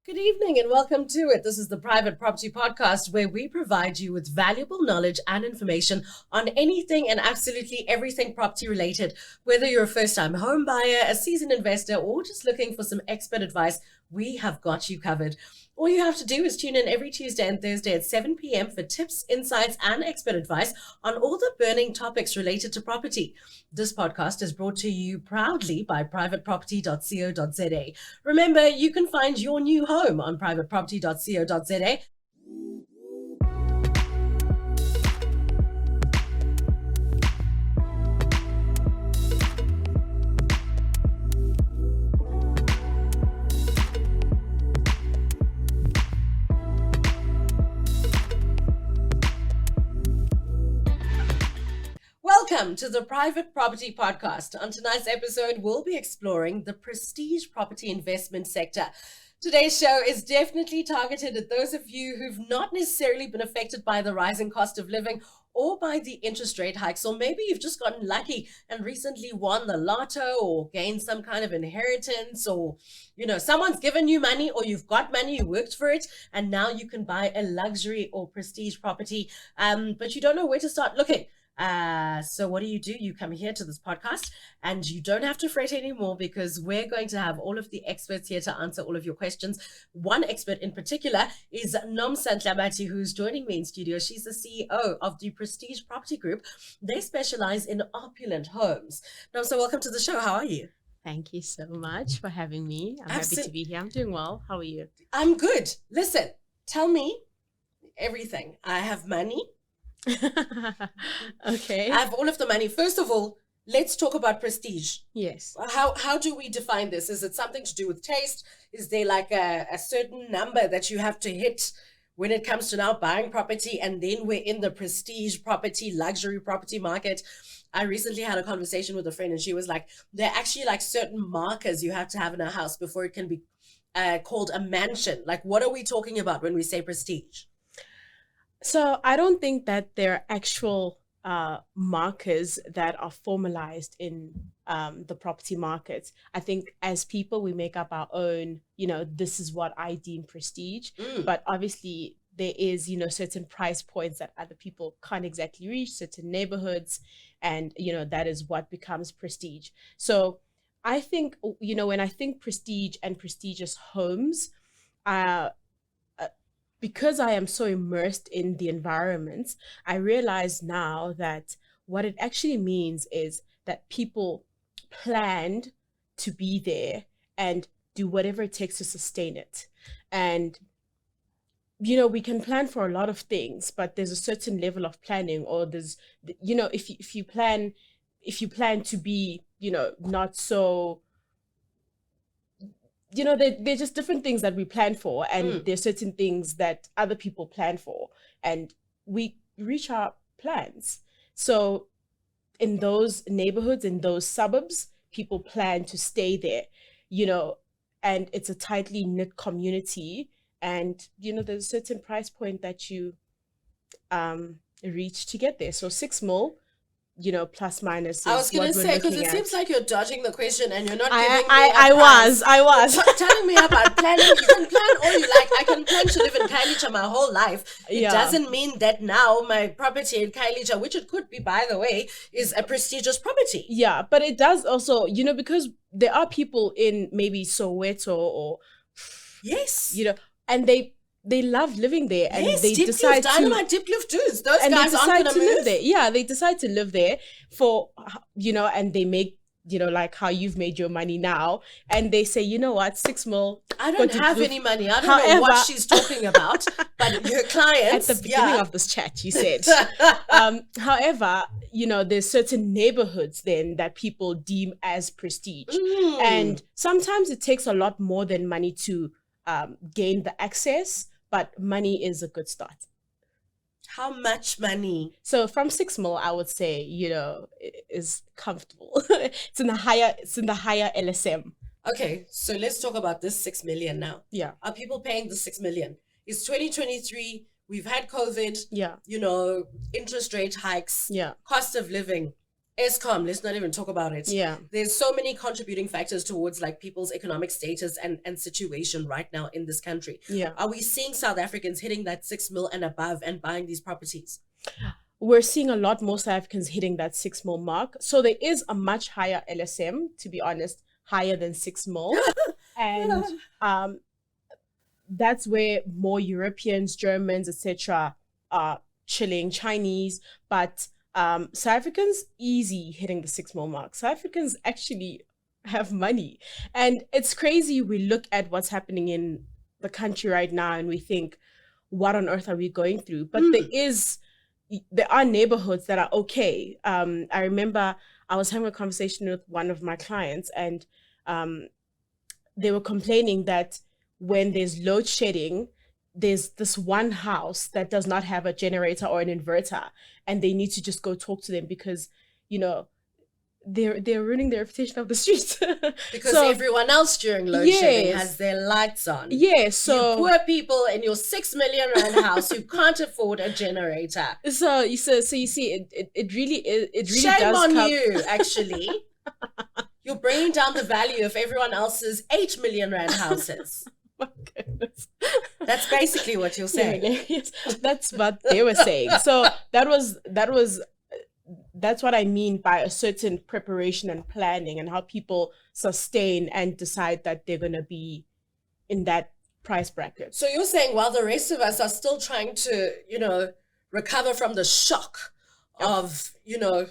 Good evening and welcome to it. This is the Private Property Podcast where we provide you with valuable knowledge and information on anything and absolutely everything property related. Whether you're a first-time home buyer, a seasoned investor, or just looking for some expert advice, we have got you covered. All you have to do is tune in every Tuesday and Thursday at 7 p.m. for tips, insights, and expert advice on all the burning topics related to property. This podcast is brought to you proudly by privateproperty.co.za. Remember, you can find your new home on privateproperty.co.za. Welcome to the Private Property Podcast. On tonight's episode, we'll be exploring the prestige property investment sector. Today's show is definitely targeted at those of you who've not necessarily been affected by the rising cost of living or by the interest rate hikes, or maybe you've just gotten lucky and recently won the lotto or gained some kind of inheritance, or someone's given you money, or you've got money, you worked for it, and now you can buy a luxury or prestige property, but you don't know where to start looking. So what do? You come here to this podcast and you don't have to fret anymore, because we're going to have all of the experts here to answer all of your questions. One expert in particular is Nomsa Nhlabathi, who's joining me in studio. She's the CEO of the Prestige Property Group. They specialize in opulent homes. Nomsa, welcome to the show. How are you? Thank you so much for having me. I'm happy to be here. I'm doing well. How are you? I'm good. Listen, tell me everything. I have money. Okay. I have all of the money. First of all, let's talk about prestige. Yes. How do we define this? Is it something to do with taste? Is there like a certain number that you have to hit when it comes to now buying property? And then we're in the prestige property, luxury property market. I recently had a conversation with a friend and she was like, there are actually like certain markers you have to have in a house before it can be called a mansion. Like, what are we talking about when we say prestige? So I don't think that there are actual markers that are formalized in the property market. I think as people, we make up our own, this is what I deem prestige. But obviously there is, certain price points that other people can't exactly reach, certain neighborhoods, and, that is what becomes prestige. So I think, when I think prestige and prestigious homes, because I am so immersed in the environment, I realize now that what it actually means is that people planned to be there and do whatever it takes to sustain it. And, we can plan for a lot of things, but there's a certain level of planning, or there's, if you plan to be, not so, they're just different things that we plan for, and there's certain things that other people plan for, and we reach our plans. So in those neighborhoods, in those suburbs, people plan to stay there, and it's a tightly knit community, and, there's a certain price point that you reach to get there. So 6 mil, plus minus. I was going to say, because it seems like you're dodging the question and you're not giving me I was telling me about planning. You can plan all you like. I can plan to live in Khayelitsha my whole life. It doesn't mean that now my property in Khayelitsha, which it could be, by the way, is a prestigious property. Yeah, but it does also, because there are people in maybe Soweto or yes, and they love living there, and yes, they decide to Diepkloof dudes. Those guys aren't going to live there. Yeah, they decide to live there for, and they make, like how you've made your money now, and they say, you know what, 6 mil. I don't have any money. I don't know what she's talking about, but your clients. At the beginning of this chat, you said. However, there's certain neighborhoods then that people deem as prestige, and sometimes it takes a lot more than money to gain the access, but money is a good start. How much money? So from 6 mil, I would say, is comfortable. It's in the higher LSM. Okay, so let's talk about this 6 million now. Yeah. Are people paying the 6 million? It's 2023. We've had COVID. Yeah. Interest rate hikes. Yeah. Cost of living. ESCOM, let's not even talk about it. Yeah. There's so many contributing factors towards like people's economic status and situation right now in this country. Yeah. Are we seeing South Africans hitting that 6 mil and above and buying these properties? We're seeing a lot more South Africans hitting that 6 mil mark. So there is a much higher LSM, to be honest, higher than 6 mil. And that's where more Europeans, Germans, etc. are chilling, Chinese, but South Africans easy hitting the 6 mil mark. South Africans actually have money. And it's crazy. We look at what's happening in the country right now and we think, what on earth are we going through? But there are neighborhoods that are okay. I remember I was having a conversation with one of my clients and they were complaining that when there's load shedding, there's this one house that does not have a generator or an inverter, and they need to just go talk to them because, you know, they're ruining the reputation of the street. Because everyone else during load shedding has their lights on. Yeah, so you poor people in your 6 million rand house who can't afford a generator. So you see, it really is. It really Shame does on you, actually. You're bringing down the value of everyone else's 8 million rand houses. My goodness. That's basically what you're saying. Yes, that's what they were saying. So that's what I mean by a certain preparation and planning and how people sustain and decide that they're going to be in that price bracket. So you're saying while the rest of us are still trying to, you know, recover from the shock of, you know,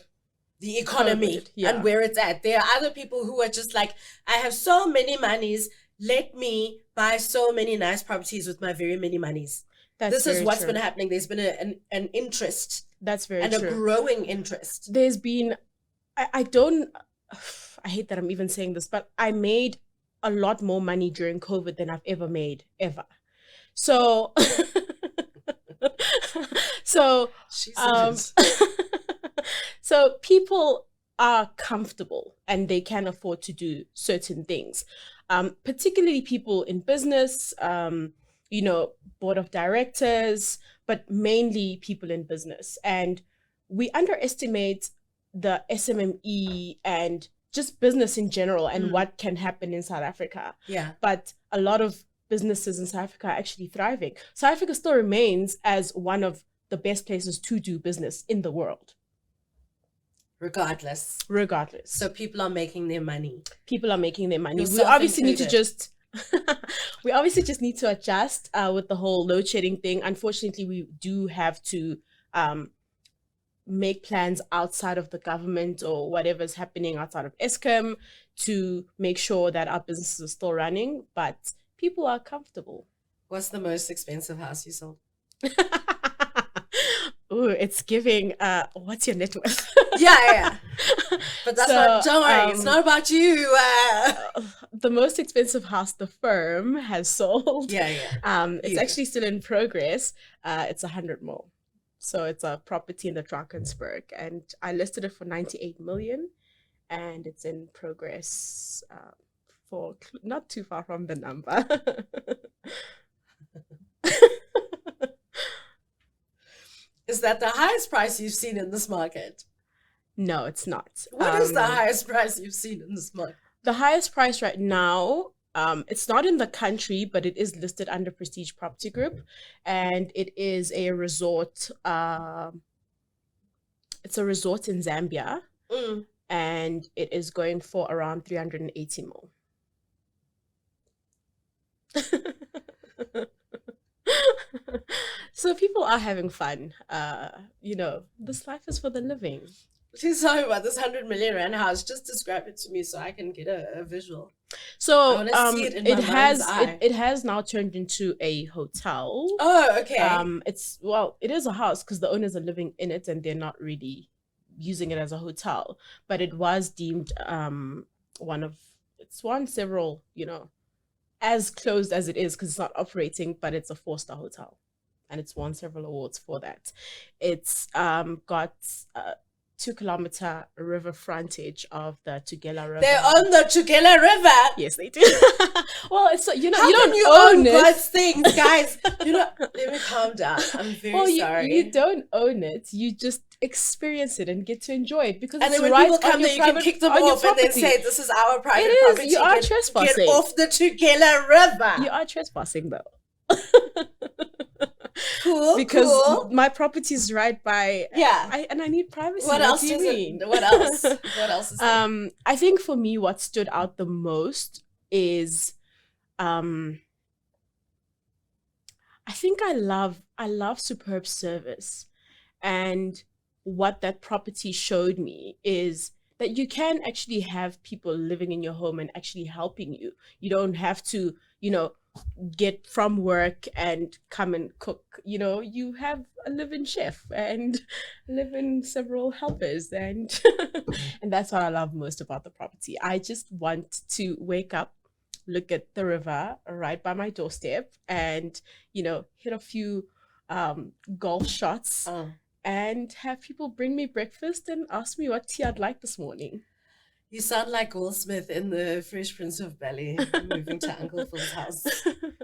the economy and where it's at, there are other people who are just like, I have so many monies, let me buy so many nice properties with my very many monies. This is what's been happening. There's been an interest. That's very and true. And a growing interest. There's been, I hate that I'm even saying this, but I made a lot more money during COVID than I've ever made, ever. So, so people are comfortable and they can afford to do certain things. Particularly people in business, you know, board of directors, but mainly people in business. And we underestimate the SMME and just business in general and what can happen in South Africa. Yeah. But a lot of businesses in South Africa are actually thriving. South Africa still remains as one of the best places to do business in the world. Regardless. So people are making their money. We obviously need to just we obviously just need to adjust with the whole load shedding thing. Unfortunately, we do have to make plans outside of the government or whatever's happening outside of ESCOM to make sure that our businesses are still running, but people are comfortable. What's the most expensive house you sold? Ooh, it's giving, what's your net worth? Yeah. But that's not, don't worry, it's not about you. The most expensive house the firm has sold. Yeah. It's actually still in progress. It's 100 mil. So it's a property in the Drakensberg. And I listed it for 98 million. And it's in progress for not too far from the number. Is that the highest price you've seen in this market? No, it's not. What is the highest price you've seen in this market? The highest price right now, it's not in the country, but it is listed under Prestige Property Group. And it is a resort. It's a resort in Zambia. And it is going for around 380 mil. So people are having fun. You know, this life is for the living. Please tell me about this 100 million rand house. Just describe it to me so I can get a visual. So I want to see it in my mind's eye. It has now turned into a hotel. Oh, okay. It is a house because the owners are living in it and they're not really using it as a hotel. But it was deemed it's won several, you know, as closed as it is because it's not operating, but it's a 4-star hotel. And it's won several awards for that. It's got 2-kilometer river frontage of the Tugela River. They're on the Tugela River. Yes, they do. Well, it's you know, how you don't you own it. God's things, guys. You know, let me calm down. I'm very sorry. You don't own it. You just experience it and get to enjoy it, because And it's then when right people come on there, your you can private, kick them on your off and then property. say, this is our private It is. property. You are Get trespassing. off the Tugela River. You are trespassing though. Cool, because cool. my property is right by, Yeah. I need privacy. What else do you does mean? it? What else? What else is there? I think for me, what stood out the most is, I think I love superb service, and what that property showed me is that you can actually have people living in your home and actually helping you. You don't have to, get from work and come and cook. You have a live-in chef and live-in several helpers, and and that's what I love most about the property. I just want to wake up, look at the river right by my doorstep, and hit a few golf shots, and have people bring me breakfast and ask me what tea I'd like this morning. You sound like Will Smith in the Fresh Prince of Bel-Air, moving to Uncle Phil's house.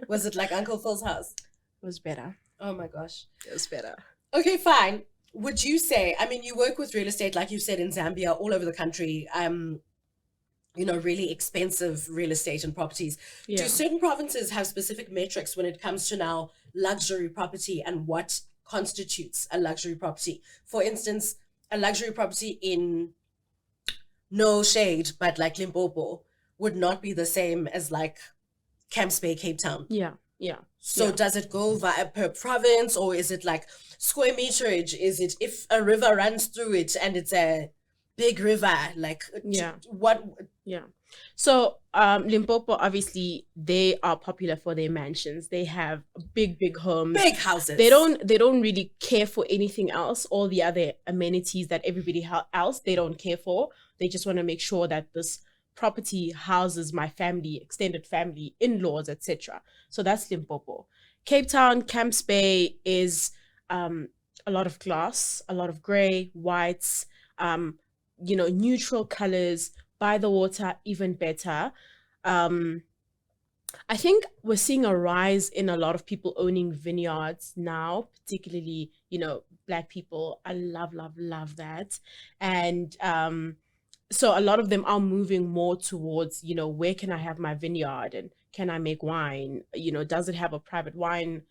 Was it like Uncle Phil's house? It was better. Oh my gosh. It was better. Okay, fine. Would you say, I mean, you work with real estate, like you said, in Zambia, all over the country, really expensive real estate and properties. Yeah. Do certain provinces have specific metrics when it comes to now luxury property and what constitutes a luxury property? For instance, a luxury property in, no shade, but like Limpopo would not be the same as like Camps Bay, Cape Town. Yeah. So does it go via per province, or is it like square meterage? Is it if a river runs through it and it's a big river, like what? Yeah. So Limpopo, obviously, they are popular for their mansions. They have big homes, big houses. They don't really care for anything else. All the other amenities that everybody else they don't care for. They just want to make sure that this property houses my family, extended family, in-laws, etc. So that's Limpopo. Cape Town, Camps Bay is a lot of glass, a lot of gray, whites, neutral colors. By the water, even better. I think we're seeing a rise in a lot of people owning vineyards now, particularly, Black people. I love that. And so a lot of them are moving more towards, where can I have my vineyard and can I make wine? Does it have a private wine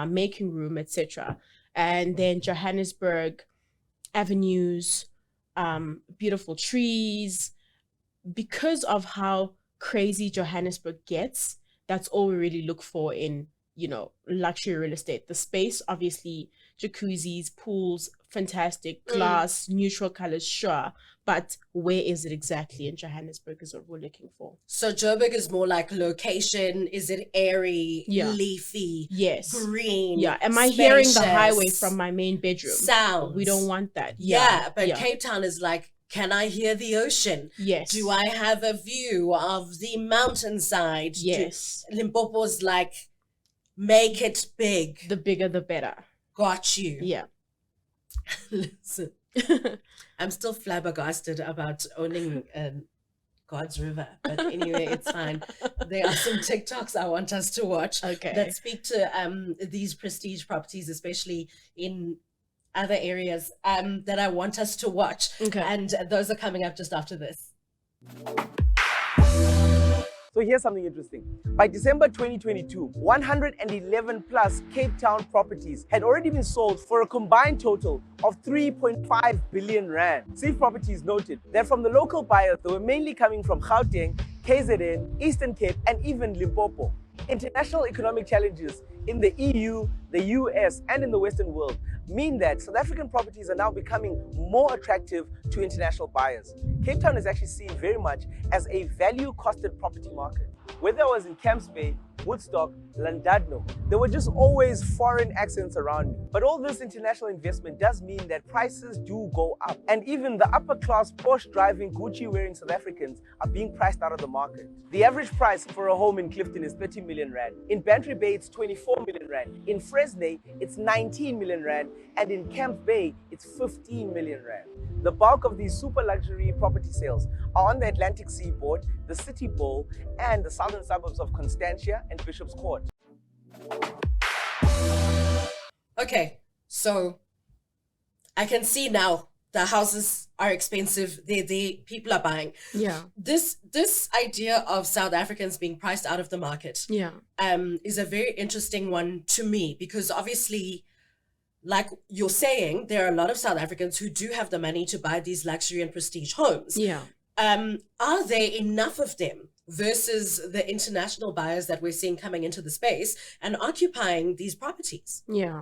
making room, etc.? And then Johannesburg, avenues, beautiful trees. Because of how crazy Johannesburg gets, that's all we really look for in, luxury real estate. The space, obviously, jacuzzis, pools, fantastic, glass, neutral colors, sure. But where is it exactly in Johannesburg is what we're looking for. So Joburg is more like location. Is it airy, leafy, green? Yeah. Am I hearing the highway from my main bedroom? Sounds. We don't want that. But Cape Town is like, can I hear the ocean? Yes. Do I have a view of the mountainside? Yes. Limpopo's like, make it big. The bigger, the better. Got you. Yeah. Listen, I'm still flabbergasted about owning God's River. But anyway, it's fine. There are some TikToks I want us to watch that speak to these prestige properties, especially in other areas that I want us to watch. And those are coming up just after this. So here's something interesting. By December 2022, 111 plus Cape Town properties had already been sold for a combined total of 3.5 billion rand. Safe Properties noted that from the local buyers, they were mainly coming from Gauteng, KZN, Eastern Cape, and even Limpopo. International economic challenges in the EU, the US, and in the Western world mean that South African properties are now becoming more attractive to international buyers. Cape Town is actually seen very much as a value-costed property market. Whether I was in Camps Bay, Woodstock, Llandudno, there were just always foreign accents around me. But all this international investment does mean that prices do go up. And even the upper-class Porsche-driving, Gucci-wearing South Africans are being priced out of the market. The average price for a home in Clifton is 30 million rand. In Bantry Bay, it's 24 million rand. In Fresnay, it's 19 million rand. And in Camps Bay, it's 15 million rand. The bulk of these super luxury property sales are on the Atlantic Seaboard, the City Bowl, and the southern suburbs of Constantia and Bishop's Court. Okay, so I can see now the houses are expensive. People are buying. Yeah. This idea of South Africans being priced out of the market Yeah. is a very interesting one to me, because obviously, like you're saying, there are a lot of South Africans who do have the money to buy these luxury and prestige homes. Yeah. Are there enough of them versus the international buyers that we're seeing coming into the space and occupying these properties? Yeah.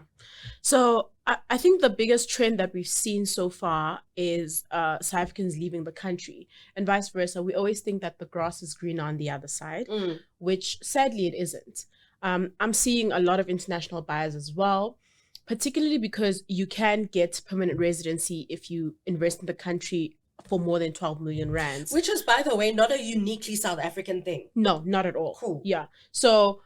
So I think the biggest trend that we've seen so far is South Africans leaving the country, and vice versa. We always think that the grass is greener on the other side, which sadly it isn't. I'm seeing a lot of international buyers as well, particularly because you can get permanent residency if you invest in the country for more than 12 million rands. Which is, by the way, not a uniquely South African thing. No, not at all. Cool. Yeah. So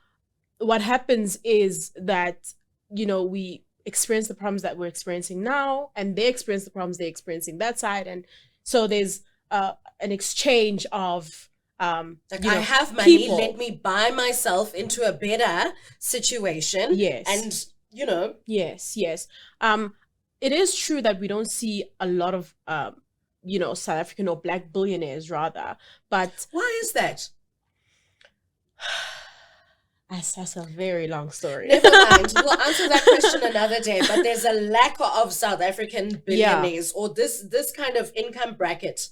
what happens is that, we experience the problems that we're experiencing now, and they experience the problems they're experiencing that side. And so there's an exchange of, I have money, people. let me buy myself into a better situation. Yes. And, Yes. It is true that we don't see a lot of, South African or Black billionaires rather, but why is that? that's a very long story. Never mind. We'll answer that question another day. But there's a lack of South African billionaires or this kind of income bracket.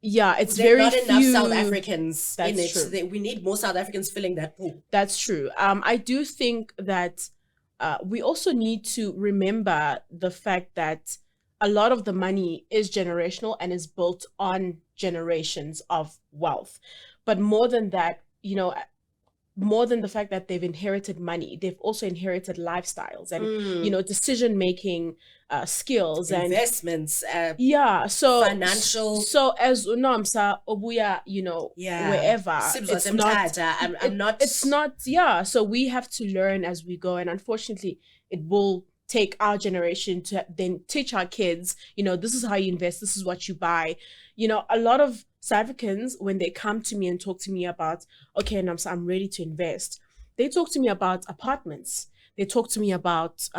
Yeah, it's There are very not few. enough South Africans in That's it. true. We need more South Africans filling that pool. That's true. I do think that we also need to remember the fact that a lot of the money is generational and is built on generations of wealth. But more than that, more than the fact that they've inherited money, they've also inherited lifestyles and decision making skills and Investments, so financial. So as Nomsa Obuya, wherever it's not. So we have to learn as we go, and unfortunately, it will take our generation to then teach our kids. This is how you invest. This is what you buy. A lot of South Africans, when they come to me and talk to me about, okay, Nomsa, I'm ready to invest, they talk to me about apartments. They talk to me about,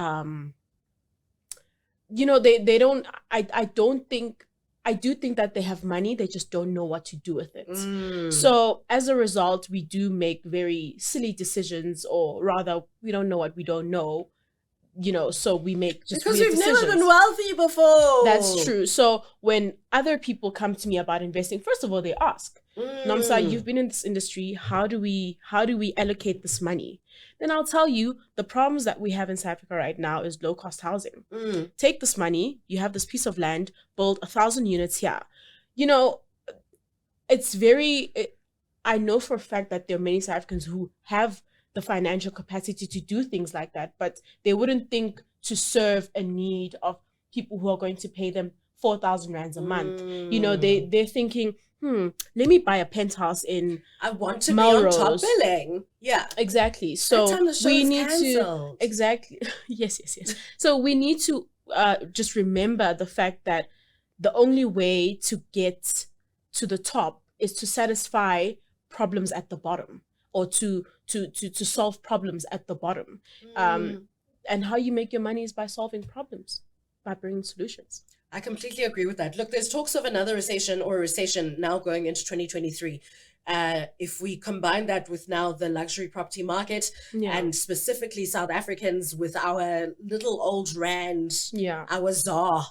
they don't, I do think that they have money, they just don't know what to do with it. So as a result, we do make very silly decisions, or rather, we don't know what we don't know. So we make just because weird we've decisions. never been wealthy before. That's true. So when other people come to me about investing, first of all, they ask, Nomsa, you've been in this industry. How do we allocate this money? Then I'll tell you, the problems that we have in South Africa right now is low cost housing. Take this money, you have this piece of land, build 1,000 units here. I know for a fact that there are many South Africans who have the financial capacity to do things like that, but they wouldn't think to serve a need of people who are going to pay them 4,000 rands a month. They're thinking, let me buy a penthouse in I want to Melrose. be on top billing. Yeah, exactly. So that time the show we is need cancelled. to exactly yes. So we need to just remember the fact that the only way to get to the top is to satisfy problems at the bottom, or to solve problems at the bottom. And how you make your money is by solving problems, by bringing solutions. I completely agree with that. Look, there's talks of another recession or a recession now going into 2023. If we combine that with now the luxury property market and specifically South Africans with our little old rand, our ZAR.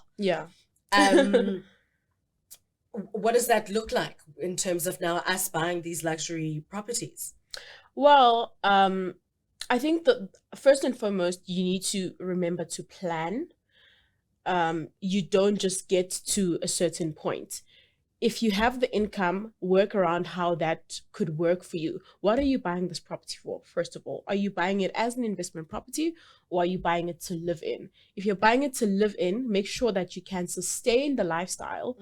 What does that look like in terms of now us buying these luxury properties? Well, I think that first and foremost, you need to remember to plan. You don't just get to a certain point. If you have the income, work around how that could work for you. What are you buying this property for? First of all, are you buying it as an investment property, or are you buying it to live in? If you're buying it to live in, make sure that you can sustain the lifestyle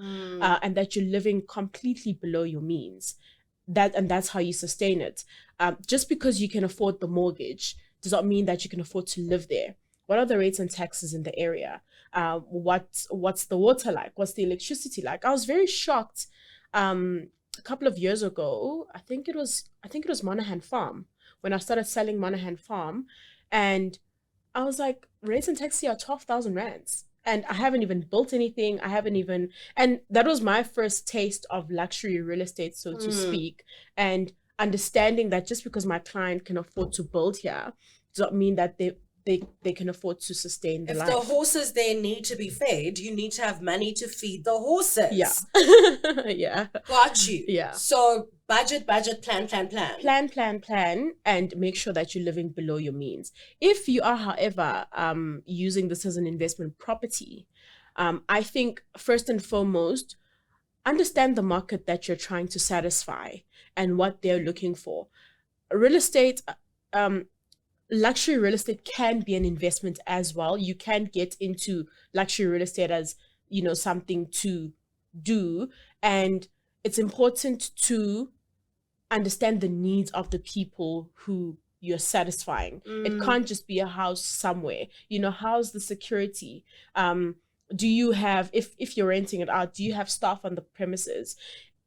and that you're living completely below your means. That's how you sustain it. Just because you can afford the mortgage does not mean that you can afford to live there. What are the rates and taxes in the area? What's the water like? What's the electricity like? I was very shocked. A couple of years ago, I think it was Monahan Farm, when I started selling Monahan Farm, and I was like, rates and taxes are 12,000 rands. and I haven't even built anything. And that was my first taste of luxury real estate, so to speak. And understanding that just because my client can afford to build here does not mean that they can afford to sustain the life. If the horses there need to be fed, you need to have money to feed the horses. Yeah. Yeah. Got you. Yeah. So budget, plan. Plan, and make sure that you're living below your means. If you are, however, using this as an investment property, I think first and foremost, understand the market that you're trying to satisfy and what they're looking for. Real estate, luxury real estate can be an investment as well. You can get into luxury real estate as, something to do. And it's important to understand the needs of the people who you're satisfying. It can't just be a house somewhere. How's the security? Do you have, if you're renting it out, do you have staff on the premises?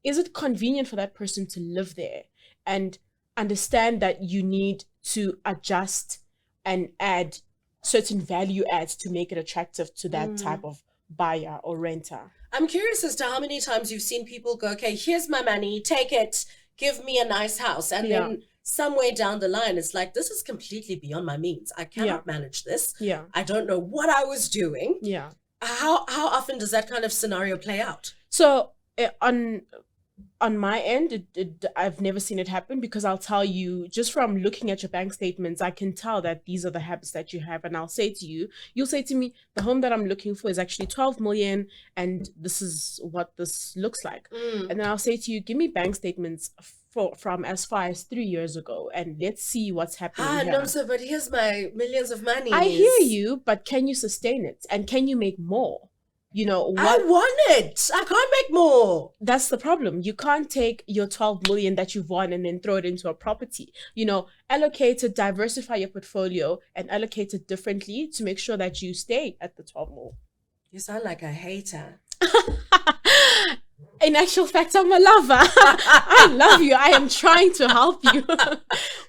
Is it convenient for that person to live there? And understand that you need to adjust and add certain value adds to make it attractive to that type of buyer or renter. I'm curious as to how many times you've seen people go, okay, here's my money, take it, give me a nice house. And then somewhere down the line, it's like, this is completely beyond my means. I cannot manage this. Yeah. I don't know what I was doing. Yeah. How often does that kind of scenario play out? So on my end, I've never seen it happen, because I'll tell you, just from looking at your bank statements, I can tell that these are the habits that you have. And I'll say to you, you'll say to me, the home that I'm looking for is actually 12 million. And this is what this looks like. And then I'll say to you, give me bank statements from as far as 3 years ago, and let's see what's happening here. Nomsa, but here's my millions of money. I hear you, but can you sustain it? And can you make more? I want it. I can't make more. That's the problem. You can't take your 12 million that you've won and then throw it into a property. Allocate it, diversify your portfolio, and allocate it differently to make sure that you stay at the 12 mil. You sound like a hater. In actual fact, I'm a lover. I love you. I am trying to help you.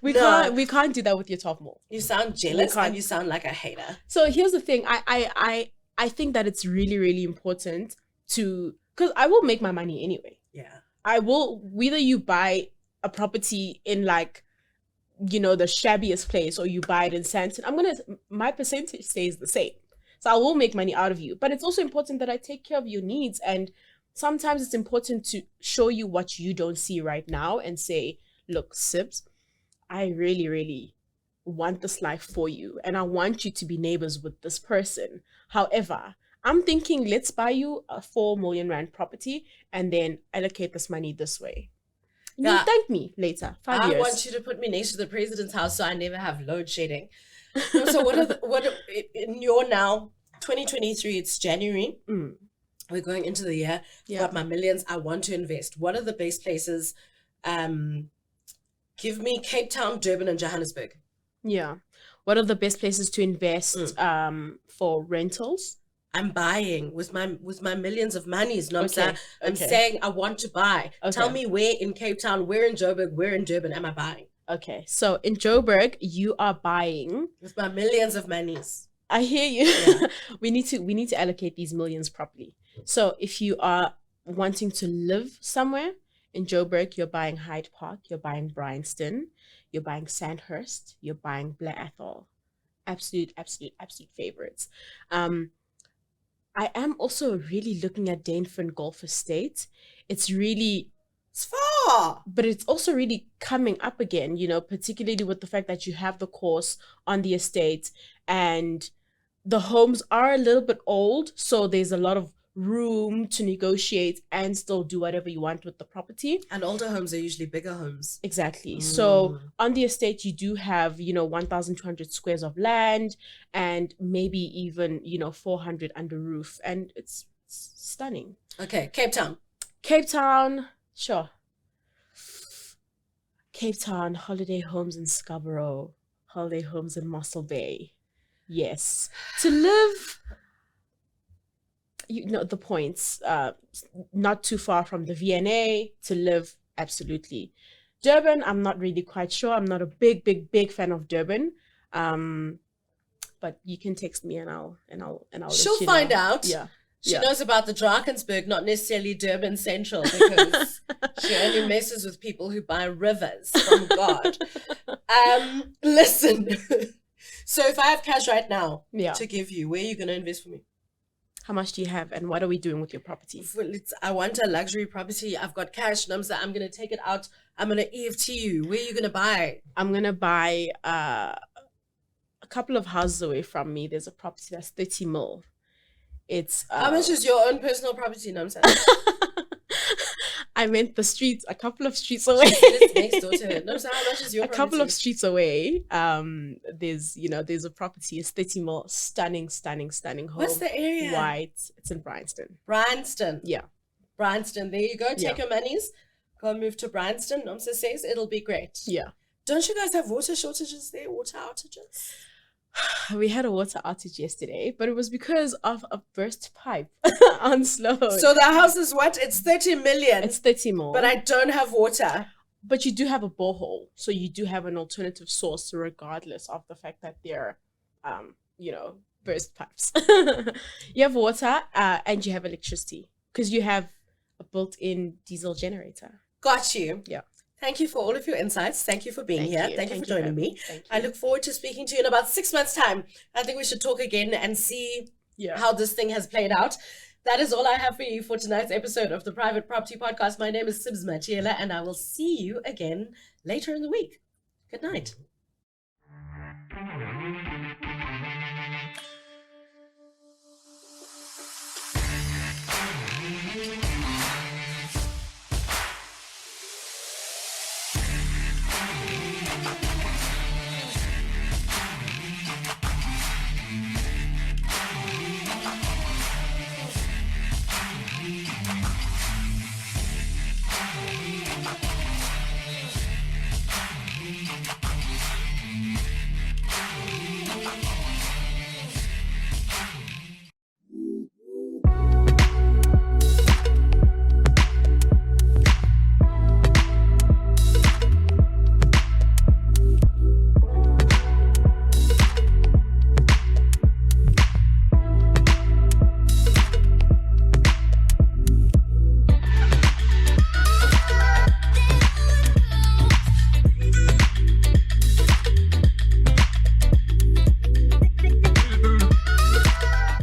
We can't do that with your 12 mil. You sound jealous and you sound like a hater. So here's the thing. I think that it's really, really important because I will make my money anyway. Yeah. I will, whether you buy a property in the shabbiest place or you buy it in Sandton, my percentage stays the same. So I will make money out of you. But it's also important that I take care of your needs. And sometimes it's important to show you what you don't see right now and say, look, Sibs, I really, really want this life for you, and I want you to be neighbors with this person. However, I'm thinking, let's buy you a 4 million rand property and then allocate this money this way. You'll thank me later. 5 years. I want you to put me next to the president's house so I never have load shedding. So what in your now 2023, it's January. We're going into the year. Got my millions. I want to invest. What are the best places? Give me Cape Town, Durban, and Johannesburg. Yeah. What are the best places to invest for rentals? I'm buying with my millions of monies, Nomsa. I'm saying I want to buy. Tell me where in Cape Town, where in Joburg, where in Durban am I buying? Okay. So in Joburg, you are buying with my millions of monies. I hear you. Yeah. we need to allocate these millions properly. So if you are wanting to live somewhere in Joburg, you're buying Hyde Park, you're buying Bryanston, you're buying Sandhurst, you're buying Blair Athol. Absolute favorites. I am also really looking at Dainfern Golf Estate. It's far, but it's also really coming up again, particularly with the fact that you have the course on the estate and the homes are a little bit old. So there's a lot of room to negotiate and still do whatever you want with the property. And older homes are usually bigger homes. Exactly. So on the estate, you do have, 1,200 squares of land and maybe even, 400 under roof. And it's stunning. Okay. Cape Town. Sure. Cape Town, holiday homes in Scarborough, holiday homes in Mossel Bay. Yes. To live, the points, not too far from the V&A to live, absolutely. Durban, I'm not really quite sure. I'm not a big fan of Durban. but you can text me and I'll let She'll you find know. out. Yeah. She knows about the Drakensberg, not necessarily Durban Central, because she only messes with people who buy rivers from God. Listen, so if I have cash right now to give you, where are you going to invest for me? How much do you have, and what are we doing with your property? I want a luxury property. I've got cash. Nomsa, I'm going to take it out. I'm going to EFT you. Where are you going to buy? I'm going to buy a couple of houses away from me. There's a property that's 30 mil. It's how much is your own personal property, Nomsa? I meant the streets, a couple of streets away. Next door to her. Nomsa, how much is your property? A couple of streets away. There's a property. It's 30 mil. Stunning home. What's the area? White. It's in Bryanston. Bryanston. Yeah. Bryanston. There you go. Take your monies. Go move to Bryanston. Nomsa says it'll be great. Yeah. Don't you guys have water shortages there? Water outages? We had a water outage yesterday, but it was because of a burst pipe on Sloan. So the house is what? It's 30 million. It's 30 more. But I don't have water. But you do have a borehole. So you do have an alternative source regardless of the fact that they're, burst pipes. You have water and you have electricity because you have a built-in diesel generator. Got you. Yeah. Thank you for all of your insights. Thank you for being here. Thank you for joining me. I look forward to speaking to you in about 6 months' time. I think we should talk again and see how this thing has played out. That is all I have for you for tonight's episode of the Private Property Podcast. My name is Sibs Matiela, and I will see you again later in the week. Good night.